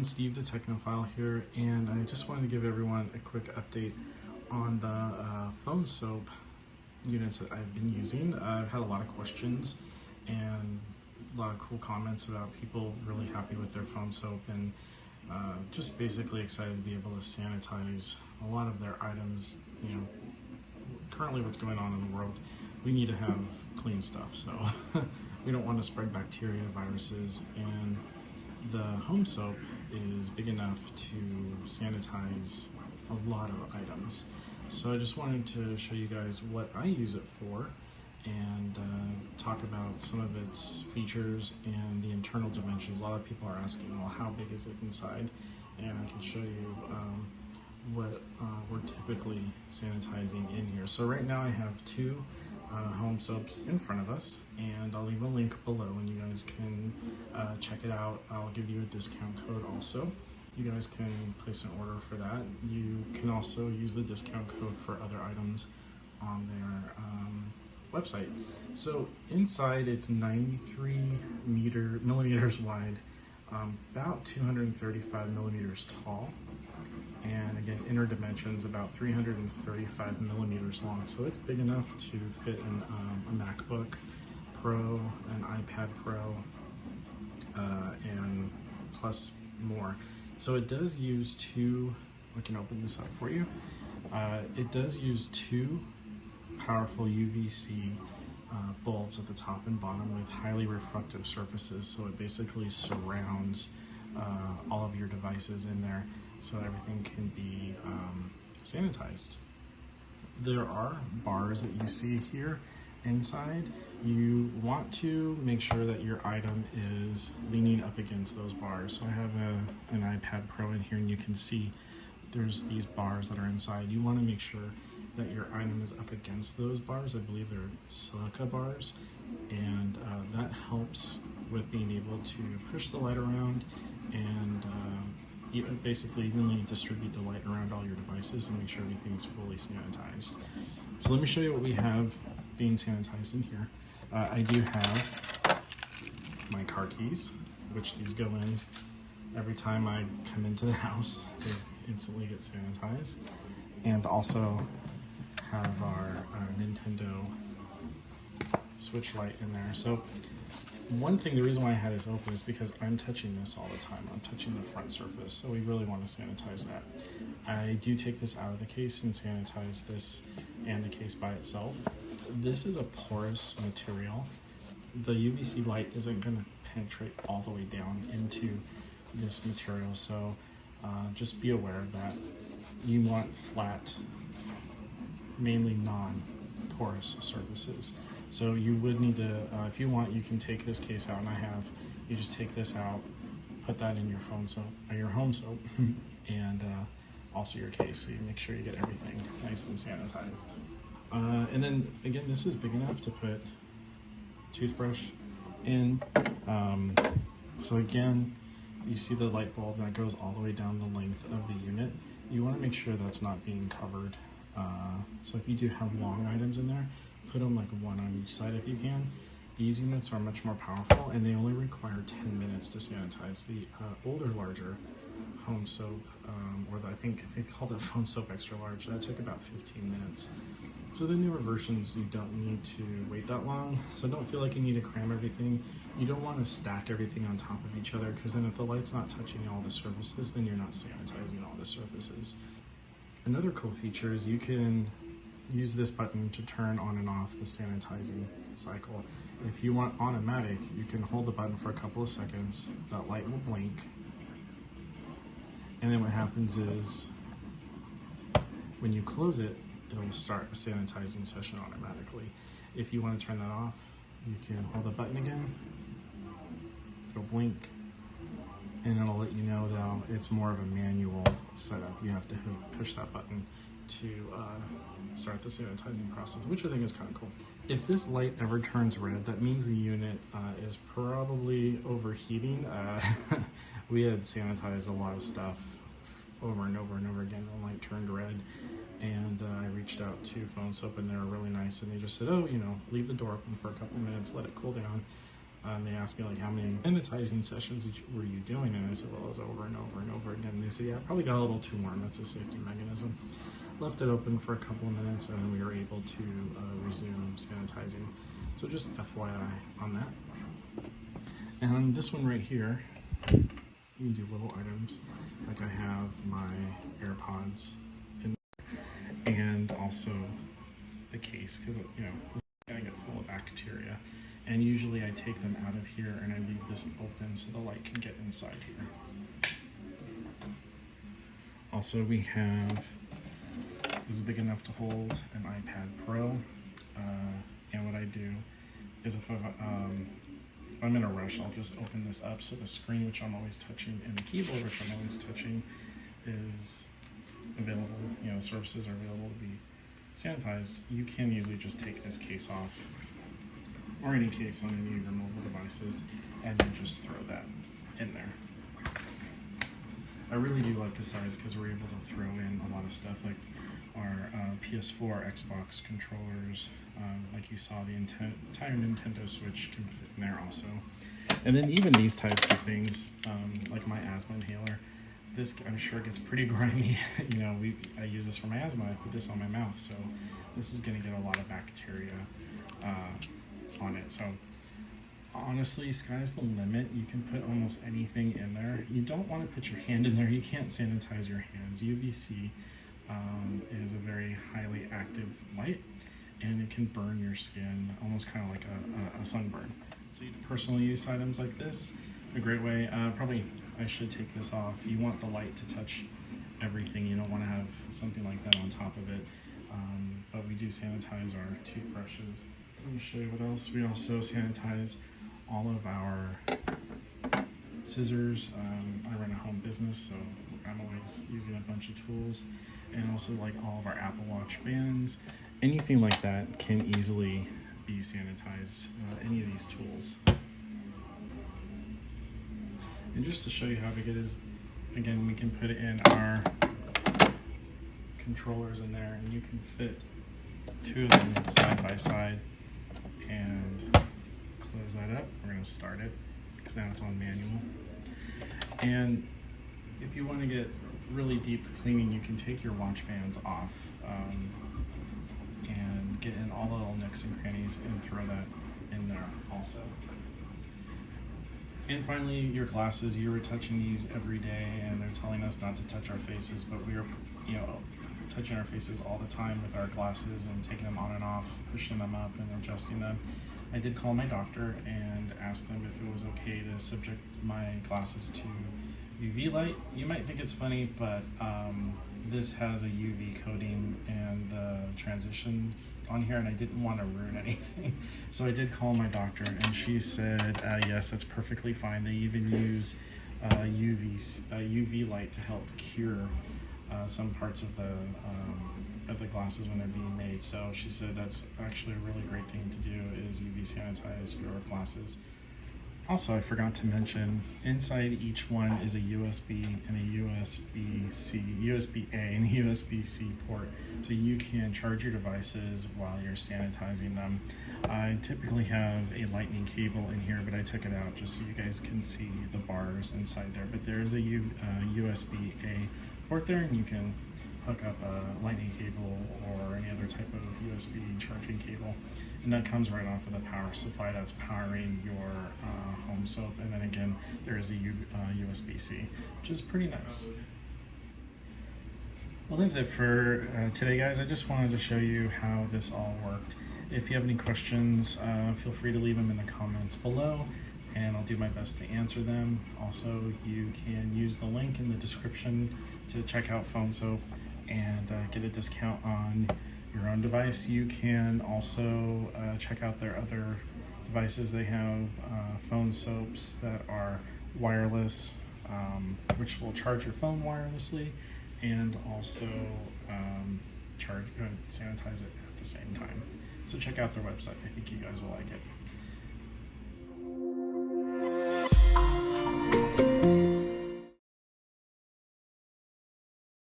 everyone, Steve the Technophile here, and I just wanted to give everyone a quick update on the phone soap units that I've been using. I've had a lot of questions and a lot of cool comments about people really happy with their phone soap, and just basically excited to be able to sanitize a lot of their items. You know, currently what's going on in the world, we need to have clean stuff, so we don't want to spread bacteria, viruses, and the home soap is big enough to sanitize a lot of items. So I just wanted to show you guys what I use it for and talk about some of its features and the internal dimensions. A lot of people are asking, well, how big is it inside? And I can show you what we're typically sanitizing in here. So right now I have two home soaps in front of us, and I'll leave a link below and you guys can check it out. I'll give you a discount code also. You guys can place an order for that. You can also use the discount code for other items on their website. So inside it's 93 millimeters wide, about 235 millimeters tall, and again, inner dimensions about 335 millimeters long. So it's big enough to fit in a MacBook Pro, an iPad Pro, and plus more. So it does use two, I can open this up for you. It does use two powerful UVC bulbs at the top and bottom with highly reflective surfaces. So it basically surrounds all of your devices in there, so everything can be sanitized. There are bars that you see here inside. You want to make sure that your item is leaning up against those bars. So I have an iPad Pro in here, and you can see there's these bars that are inside. You want to make sure that your item is up against those bars. I believe they're silica bars, and that helps with being able to push the light around and basically evenly distribute the light around all your devices and make sure everything's fully sanitized. So let me show you what we have being sanitized in here. I do have my car keys, which these go in every time I come into the house. They instantly get sanitized. And also have our Nintendo Switch light in there. So one thing, the reason why I had this open is because I'm touching this all the time. I'm touching the front surface, so we really want to sanitize that. I do take this out of the case and sanitize this and the case by itself. This is a porous material. The UVC light isn't going to penetrate all the way down into this material, so just be aware of that. You want flat, mainly non-porous surfaces. So you would need to, if you want, you can take this case out, and you just take this out, put that in your phone soap, or your home soap, and also your case, so you make sure you get everything nice and sanitized. And then again, this is big enough to put toothbrush in. So again, you see the light bulb that goes all the way down the length of the unit. You want to make sure that's not being covered. So if you do have long items in there, put them like one on each side if you can. These units are much more powerful, and they only require 10 minutes to sanitize. The older, larger home soap, I think they called it phone soap extra large, that took about 15 minutes. So the newer versions, you don't need to wait that long. So don't feel like you need to cram everything. You don't want to stack everything on top of each other, because then if the light's not touching all the surfaces, then you're not sanitizing all the surfaces. Another cool feature is you can use this button to turn on and off the sanitizing cycle. If you want automatic, you can hold the button for a couple of seconds, that light will blink, and then what happens is when you close it, it'll start a sanitizing session automatically. If you want to turn that off, you can hold the button again, it'll blink, and it'll let you know that it's more of a manual setup. You have to push that button to start the sanitizing process, which I think is kind of cool. If this light ever turns red, that means the unit is probably overheating. We had sanitized a lot of stuff over and over and over again. The light turned red, and I reached out to Phone Soap, and they were really nice, and they just said, oh, leave the door open for a couple minutes, let it cool down. And they asked me like, how many sanitizing sessions were you doing? And I said, well, it was over and over and over again. And they said, yeah, it probably got a little too warm. That's a safety mechanism. Left it open for a couple of minutes, and then we were able to resume sanitizing. So just FYI on that. And on this one right here, you do little items. Like I have my AirPods in there, and also the case, because you know it's gonna get full of bacteria. And usually I take them out of here and I leave this open so the light can get inside here. Also, we have, this is big enough to hold an iPad Pro. And what I do is if I'm in a rush, I'll just open this up so the screen, which I'm always touching, and the keyboard, which I'm always touching, is available. You know, surfaces are available to be sanitized. You can easily just take this case off, or any case on any of your mobile devices, and then just throw that in there. I really do like the size because we're able to throw in a lot of stuff like our PS4, Xbox controllers, like you saw, the entire Nintendo Switch can fit in there also. And then even these types of things, like my asthma inhaler, this I'm sure gets pretty grimy. You know, I use this for my asthma, I put this on my mouth, so this is gonna get a lot of bacteria on it. So honestly, sky's the limit. You can put almost anything in there. You don't want to put your hand in there. You can't sanitize your hands. UVC is a very highly active light, and it can burn your skin, almost kind of like a sunburn. So personal use items like this, a great way. Probably I should take this off. You want the light to touch everything. You don't want to have something like that on top of it. But we do sanitize our toothbrushes. Let me show you what else. We also sanitize all of our scissors. I run a home business, so I'm always using a bunch of tools. And also like all of our Apple Watch bands. Anything like that can easily be sanitized, any of these tools. And just to show you how big it is, again, we can put it in our controllers in there, and you can fit two of them side by side and close that up. We're going to start it because now it's on manual. And if you want to get really deep cleaning, you can take your watch bands off and get in all the little nooks and crannies and throw that in there also. And finally, your glasses. You were touching these every day, and they're telling us not to touch our faces, but we are, you know, touching our faces all the time with our glasses and taking them on and off, pushing them up and adjusting them. I did call my doctor and ask them if it was okay to subject my glasses to UV light. You might think it's funny, but this has a UV coating and the transition on here, and I didn't want to ruin anything. So I did call my doctor, and she said, yes, that's perfectly fine. They even use UV light to help cure some parts of the glasses when they're being made. So she said that's actually a really great thing to do, is UV sanitize your glasses. Also, I forgot to mention, inside each one is a USB and a USB-C, USB-A and USB-C port, so you can charge your devices while you're sanitizing them. I typically have a lightning cable in here, but I took it out just so you guys can see the bars inside there. But there's a USB-A port there, and you can hook up a lightning cable or any other type of USB charging cable, and that comes right off of the power supply that's powering your home soap. And then again, there is a USB-C, which is pretty nice. Well, that's it for today, guys. I just wanted to show you how this all worked. If you have any questions, feel free to leave them in the comments below, and I'll do my best to answer them. Also, you can use the link in the description to check out Phone Soap and get a discount on your own device. You can also check out their other devices. They have phone soaps that are wireless, which will charge your phone wirelessly, and also sanitize it at the same time. So check out their website. I think you guys will like it.